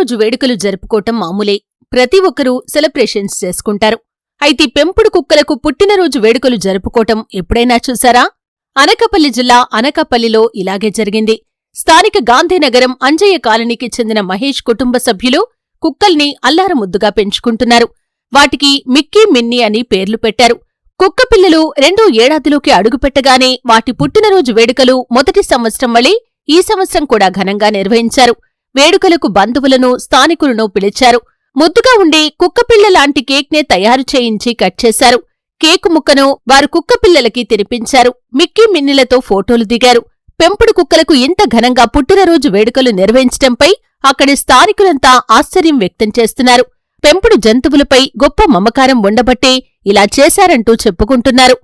పుట్టినరోజు వేడుకలు జరుపుకోవటం మామూలే. ప్రతి ఒక్కరూ సెలబ్రేషన్స్ చేసుకుంటారు. అయితే పెంపుడు కుక్కలకు పుట్టినరోజు వేడుకలు జరుపుకోవటం ఎప్పుడైనా చూసారా? అనకాపల్లి జిల్లా అనకాపల్లిలో ఇలాగే జరిగింది. స్థానిక గాంధీనగరం అంజయ్య కాలనీకి చెందిన మహేష్ కుటుంబ సభ్యులు కుక్కల్ని అల్లారముద్దుగా పెంచుకుంటున్నారు. వాటికి మిక్కీ, మిన్నీ అని పేర్లు పెట్టారు. కుక్కపిల్లలు 2వ ఏడాదిలోకి అడుగుపెట్టగానే వాటి పుట్టినరోజు వేడుకలు మొదటి సంవత్సరం వలె ఈ సంవత్సరం కూడా ఘనంగా నిర్వహించారు. వేడుకలకు బంధువులను, స్థానికులను పిలిచారు. ముద్దుగా ఉండే కుక్కపిల్లలాంటి కేక్నే తయారు చేయించి కట్ చేశారు. కేకు ముక్కను వారు కుక్కపిల్లలకి తినిపించారు. మిక్కీ, మిన్నీలతో ఫోటోలు దిగారు. పెంపుడు కుక్కలకు ఇంత ఘనంగా పుట్టినరోజు వేడుకలు నిర్వహించటంపై అక్కడి స్థానికులంతా ఆశ్చర్యం వ్యక్తం చేస్తున్నారు. పెంపుడు జంతువులపై గొప్ప మమకారం ఉండబట్టే ఇలా చేశారంటూ చెప్పుకుంటున్నారు.